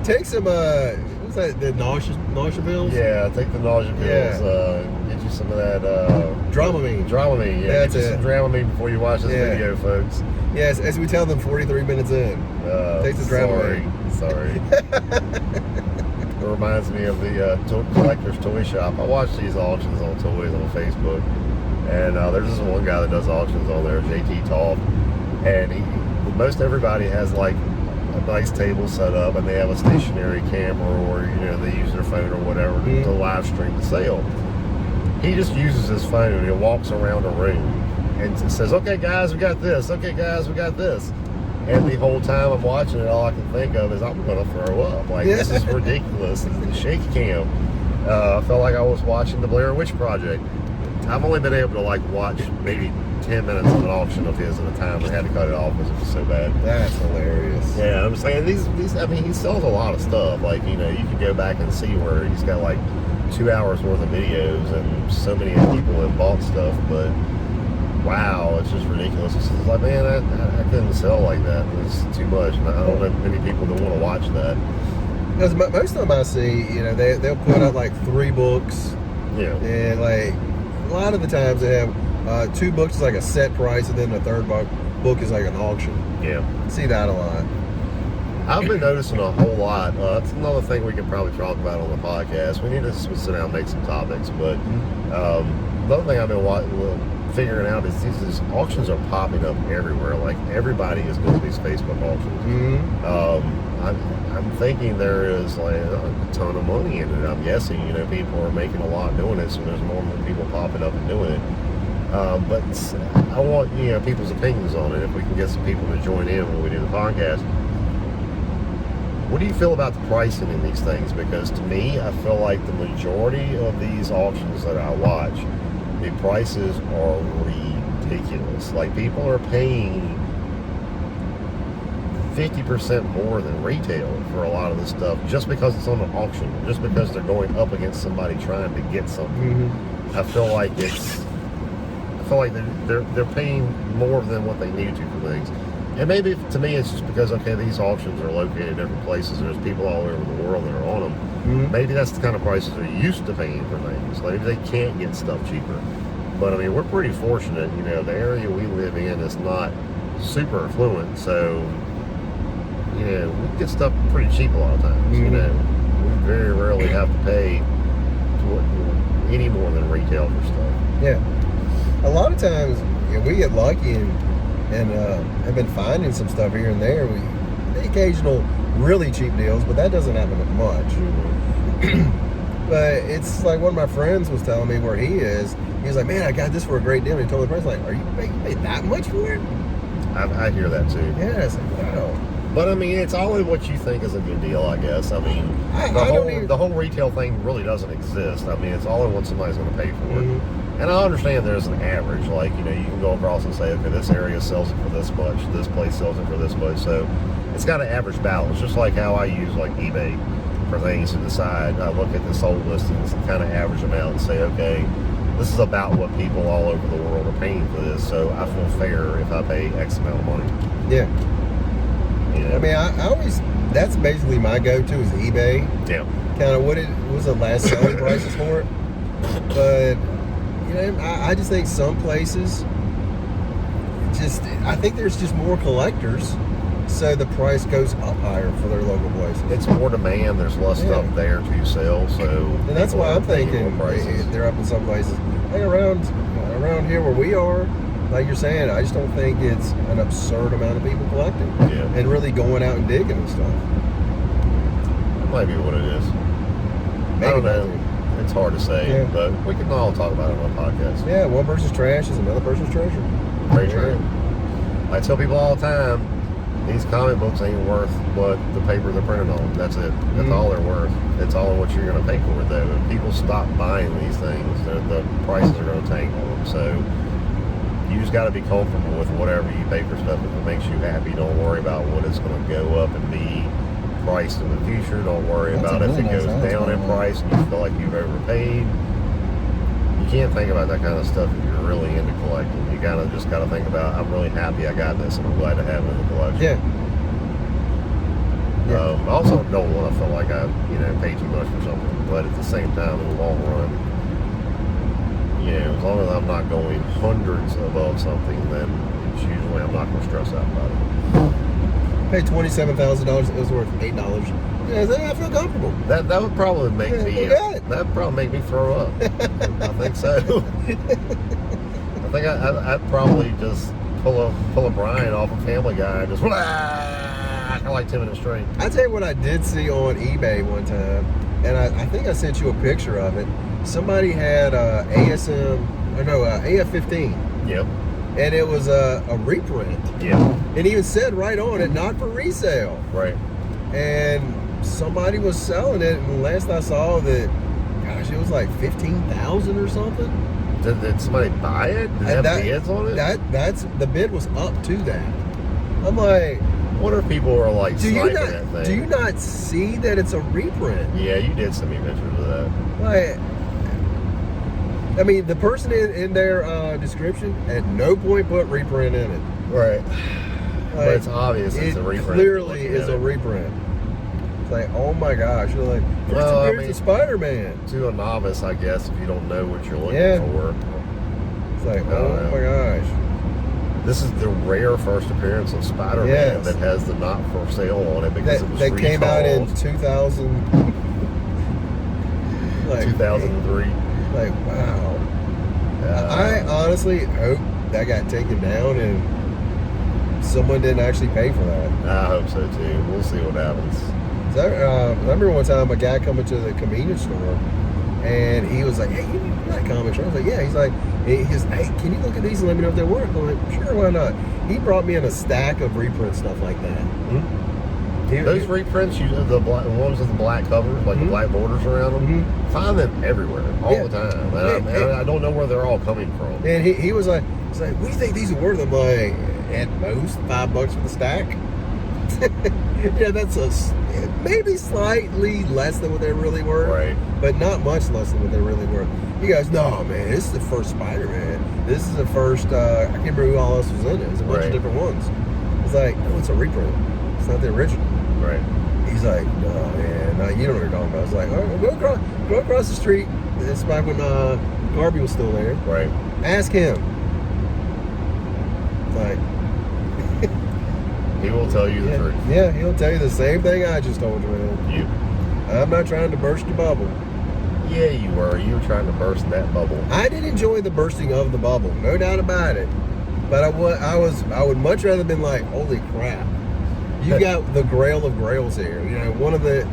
Take some, what's that, the nausea pills? Yeah, take the nausea pills. Yeah. Get you some of that Dramamine. Dramamine. Yeah, That's get you it. some Dramamine before you watch this Yeah. video, folks. Yes, as we tell them 43 minutes in. Take the Dramamine. Sorry. It reminds me of the collector's toy shop. I watch these auctions on toys on Facebook, and there's this one guy that does auctions on there, JT Talk, and most everybody has like a nice table set up, and they have a stationary camera, or they use their phone or whatever to live stream the sale. He just uses his phone. He walks around a room and says, "Okay, guys, we got this. Okay, guys, we got this." And the whole time I'm watching it, all I can think of is I'm going to throw up. Like, this is ridiculous. The shake cam. I felt like I was watching the Blair Witch Project. I've only been able to, like, watch maybe 10 minutes of an auction of his at a time. I had to cut it off because it was so bad. That's hilarious. Yeah, I'm saying these. I mean, he sells a lot of stuff. Like, you can go back and see where he's got, like, 2 hours worth of videos and so many people have bought stuff, but... Wow, it's just ridiculous. It's just like, man, I couldn't sell like that. It's too much. And I don't know many people that want to watch that. Because most of them I see, they'll put out like 3 books. Yeah. And like a lot of the times they have 2 books is like a set price, and then the third book is like an auction. Yeah. See that a lot. I've been noticing a whole lot. That's another thing we can probably talk about on the podcast. We need to sit down and make some topics. But another thing I've been figuring out is these auctions are popping up everywhere. Like, everybody is doing these Facebook auctions. I'm thinking there is like a ton of money in it. I'm guessing people are making a lot doing it, so there's more people popping up and doing it. But I want people's opinions on it. If we can get some people to join in when we do the podcast. What do you feel about the pricing in these things? Because to me, I feel like the majority of these auctions that I watch, the prices are ridiculous. Like, people are paying 50% more than retail for a lot of this stuff just because it's on an auction, just because they're going up against somebody trying to get something. I feel like they're paying more than what they need to for things. And maybe to me it's just because, okay, these auctions are located in different places. There's people all over the world that are on them. Maybe that's the kind of prices they're used to paying for things. Maybe they can't get stuff cheaper. But I mean, we're pretty fortunate. The area we live in is not super affluent, so we get stuff pretty cheap a lot of times. We very rarely have to pay any more than retail for stuff. Yeah, a lot of times we get lucky and have been finding some stuff here and there. The occasional really cheap deals, but that doesn't happen much. But it's like one of my friends was telling me where he is. He was like, "Man, I got this for a great deal." And he told the price, like, you paid that much for it?" I hear that too. Yeah, it's like, wow. But I mean, it's only what you think is a good deal, I guess. I mean, the whole retail thing really doesn't exist. I mean, it's only what somebody's going to pay for it. And I understand there's an average. Like, you can go across and say, okay, this area sells it for this much, this place sells it for this much. So it's got an average balance, just like how I use like eBay for things to decide. I look at the sold listings and kind of average them out and say, okay, this is about what people all over the world are paying for this. So I feel fair if I pay X amount of money. Yeah. I mean, I always, that's basically my go-to is eBay. Yeah. Kind of what was the last selling prices for it. But I just think some places, I think there's just more collectors, so the price goes up higher for their local places. It's more demand. There's less stuff there to sell, so. And that's why I'm thinking they're up in some places. Like around here where we are, like you're saying, I just don't think it's an absurd amount of people collecting and really going out and digging and stuff. That might be what it is. Maybe I don't know. It's hard to say, but we can all talk about it on a podcast. Yeah, one person's trash is another person's treasure. Very true. I tell people all the time, these comic books ain't worth what the paper they're printed on. That's it. That's all they're worth. It's all what you're going to pay for it, though. If people stop buying these things, the prices are going to tank on them. So you just got to be comfortable with whatever you pay for stuff. If it makes you happy, don't worry about what it's going to go up and be priced in the future. Don't worry about if it goes down in price and you feel like you've overpaid. You can't think about that kind of stuff if you're really into collecting. You just got to think about, I'm really happy I got this and I'm glad to have it in the collection. I also don't want to feel like I pay too much for something, but at the same time, in the long run, as long as I'm not going hundreds above something, then it's usually I'm not going to stress out about it. Paid $27,000. It was worth $8. Yeah, I feel comfortable. That would probably make me. That would probably make me throw up. I think so. I think I'd probably just pull a Brian off a Family Guy and just for like 10 minutes straight. I tell you what I did see on eBay one time, and I think I sent you a picture of it. Somebody had AF-15. Yep. And it was a reprint. Yeah. It even said right on it, not for resale. Right. And somebody was selling it, and last I saw that, gosh, it was like $15,000 or something. Did somebody buy it? Did it have bids on it? That's the bid was up to that. I'm like, I wonder if people are like sniping that thing. Do you not see that it's a reprint? Yeah, you did send me pictures of that. Like, I mean, the person in their description at no point put reprint in it. Right. But it's obvious it's a reprint. It clearly is a reprint. It's like, oh my gosh. You're like, first appearance of Spider-Man. To a novice, I guess, if you don't know what you're looking for. It's like, oh my gosh. This is the rare first appearance of Spider-Man that has the not for sale on it because it was that came out in 2000. 2003. Like, wow. I honestly hope that got taken down and someone didn't actually pay for that. I hope so too. We'll see what happens. I remember one time a guy coming to the convenience store And he was like, hey, you like comics? I was like, yeah. He's like, hey, can you look at these and let me know if they work? I'm like, sure, why not? He brought me in a stack of reprint stuff like that. Those reprints, the ones with the black covers, like the black borders around them, find them everywhere, all the time. And I don't know where they're all coming from. And he was like, what do you think these are worth? I'm like, at most $5 for the stack. Yeah, that's maybe slightly less than what they're really worth, right? But not much less than what they're really worth. You guys, no, man, this is the first Spider-Man. This is the first. I can't remember who all else was in it. It's a bunch of different ones. It's like, no, it's a reprint. It's not the original. Right. He's like, no, man, no, you don't know what you're talking about. I was like, all right, go across the street. It's back when Garby was still there. Right. Ask him. Like. He will tell you the truth. Yeah, he'll tell you the same thing I just told you, man. I'm not trying to burst your bubble. Yeah, you were. You were trying to burst that bubble. I did enjoy the bursting of the bubble, no doubt about it. But I would much rather been like, holy crap. You got the grail of grails here. You know, one of the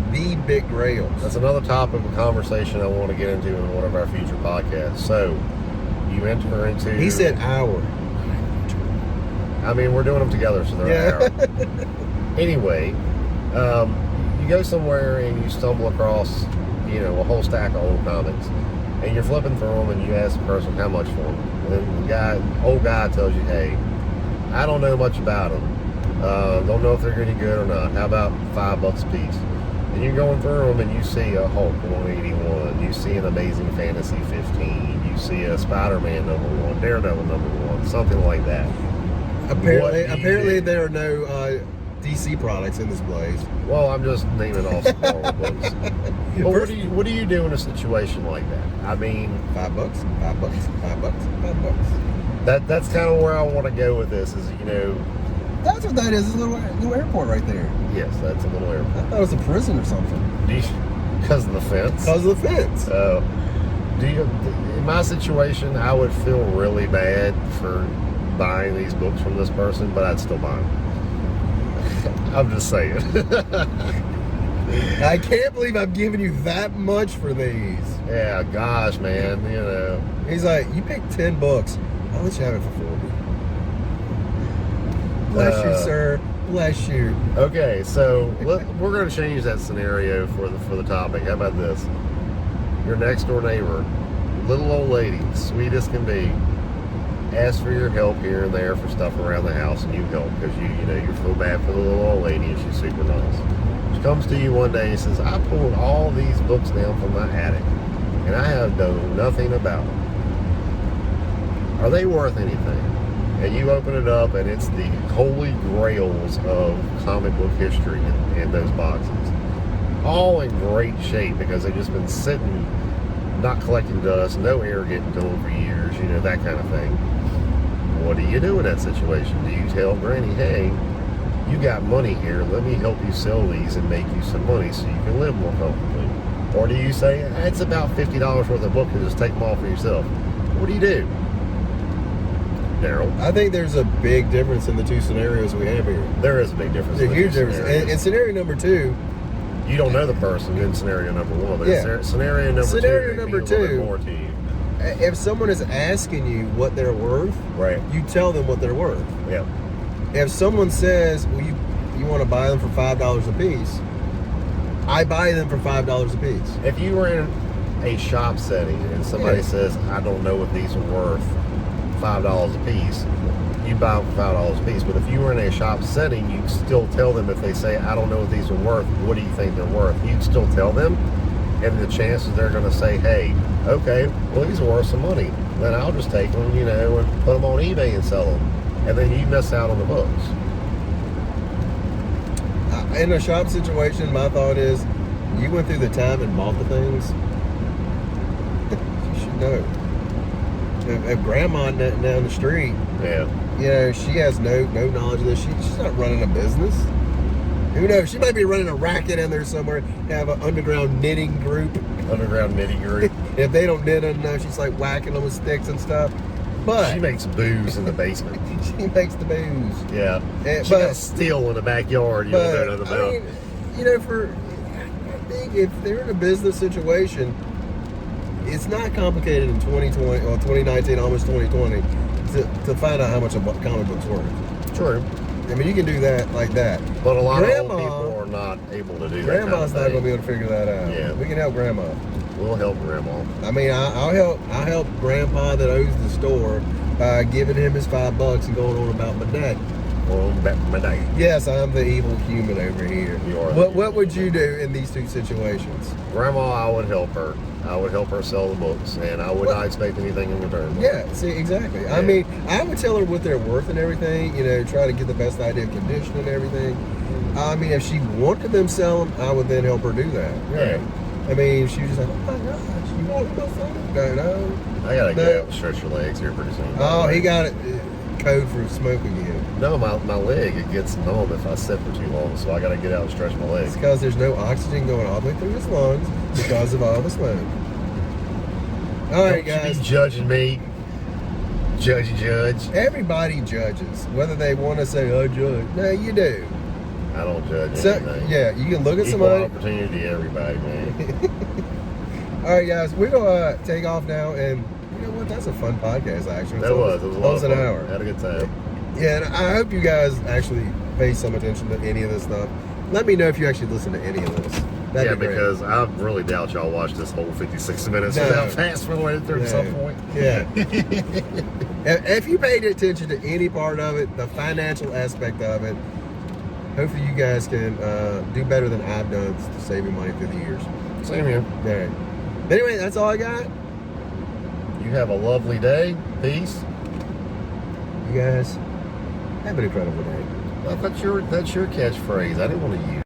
big grails. That's another topic of conversation I want to get into in one of our future podcasts. So, you enter into... He said hour. I mean, we're doing them together, so they're an hour. Anyway, you go somewhere and you stumble across, a whole stack of old comics, and you're flipping through them, and you ask the person how much for them. And the old guy tells you, hey, I don't know much about them. Don't know if they're any good or not. How about $5 a piece? And you're going through them, and you see a Hulk 181. You see an Amazing Fantasy 15. You see a Spider-Man #1, Daredevil #1, something like that. Apparently there are no DC products in this place. Well, I'm just naming off some Marvel books. But what do you do in a situation like that? I mean, $5. That's kind of where I want to go with this. Is that's what that is. It's a little airport right there. Yes, that's a little airport. I thought it was a prison or something. Because of the fence. Because of the fence. In my situation, I would feel really bad for buying these books from this person, but I'd still buy them. I'm just saying. I can't believe I'm giving you that much for these. Yeah, gosh, man, He's like, you picked 10 books. I'll let you have it for 40. Bless you, sir. Bless you. Okay, so we're going to change that scenario for the topic. How about this? Your next door neighbor, little old lady, sweet as can be, ask for your help here and there for stuff around the house, and you help because you feel bad for the little old lady, and she's super nice. She comes to you one day and says, I pulled all these books down from my attic, and I have known nothing about them. Are they worth anything? And you open it up, and it's the holy grails of comic book history in those boxes, all in great shape because they've just been sitting, not collecting dust, no air getting to them for years, that kind of thing. What do you do in that situation? Do you tell Granny, hey, you got money here, let me help you sell these and make you some money so you can live more comfortably? Or do you say, it's about $50 worth of book and just take them all for yourself? What do you do, Daryl? I think there's a big difference in the two scenarios we have here. There is a big difference. There's a huge difference. In scenario number 2, you don't know the person in scenario number 1, but scenario number 2 more to you. If someone is asking you what they're worth, right, you tell them what they're worth. Yeah. If someone says, well, you want to buy them for $5 a piece, I buy them for $5 a piece. If you were in a shop setting and somebody says, I don't know what these are worth, $5 a piece, you buy them for $5 a piece. But if you were in a shop setting, you'd still tell them, if they say, I don't know what these are worth, what do you think they're worth? You'd still tell them, and the chances they're going to say, hey, okay, well, these are worth some money. Then I'll just take them, and put them on eBay and sell them. And then you miss out on the books. In a shop situation, my thought is, you went through the time and bought the things. You should know. If grandma down the street, she has no knowledge of this. She's not running a business. Who knows? She might be running a racket in there somewhere, have an underground knitting group. If they don't knit enough, she's like whacking them with sticks and stuff. But she makes booze in the basement. She makes the booze. Yeah. She got steel in the backyard. You don't know nothing about. I think if they're in a business situation, it's not complicated in 2020 or 2019, almost 2020, to find out how much a comic book's worth. True. I mean, you can do that like that. But a lot of old people are not able to do that. Grandma's not going to be able to figure that out. Yeah. We can help Grandma. We'll help Grandma. I mean, I'll help Grandpa that owns the store by giving him his $5 and going on about my day. Yes, I'm the evil human over here. You are. What would you do in these two situations? Grandma, I would help her. I would help her sell the books, and I would not expect anything in return. Yeah, see, exactly. Yeah. I mean, I would tell her what they're worth and everything, you know, try to get the best idea of condition and everything. I mean, if she wanted them sell them, I would then help her do that. Yeah. I mean, she was just like, oh my gosh, you want them sell them? No. I gotta get out and stretch your legs here pretty soon. Oh, he got it. Code for smoking again. No, my leg, it gets numb if I sit for too long, so I gotta get out and stretch my legs. It's because there's no oxygen going all the way through his lungs because of all the smoke. All right, guys. You be judging me. Judge. Everybody judges, whether they want to say, "I judge." No, you do. I don't judge So, anything. yeah, you can look at Equal somebody. opportunity, everybody, man. All right, guys, we're gonna take off now, and you know what? That's a fun podcast, actually. It was a lot of almost fun. an hour. Had a good time. Yeah, and I hope you guys actually pay some attention to any of this stuff. Let me know if you actually listen to any of this. That'd be great. Because I really doubt y'all watched this whole 56 minutes without fast forwarding through at some point. Yeah. If you paid attention to any part of it, the financial aspect of it, hopefully you guys can do better than I've done to save you money through the years. Same here. All right. Anyway, that's all I got. You have a lovely day. Peace. You guys have an incredible day. Well, that's your catchphrase. I didn't want to use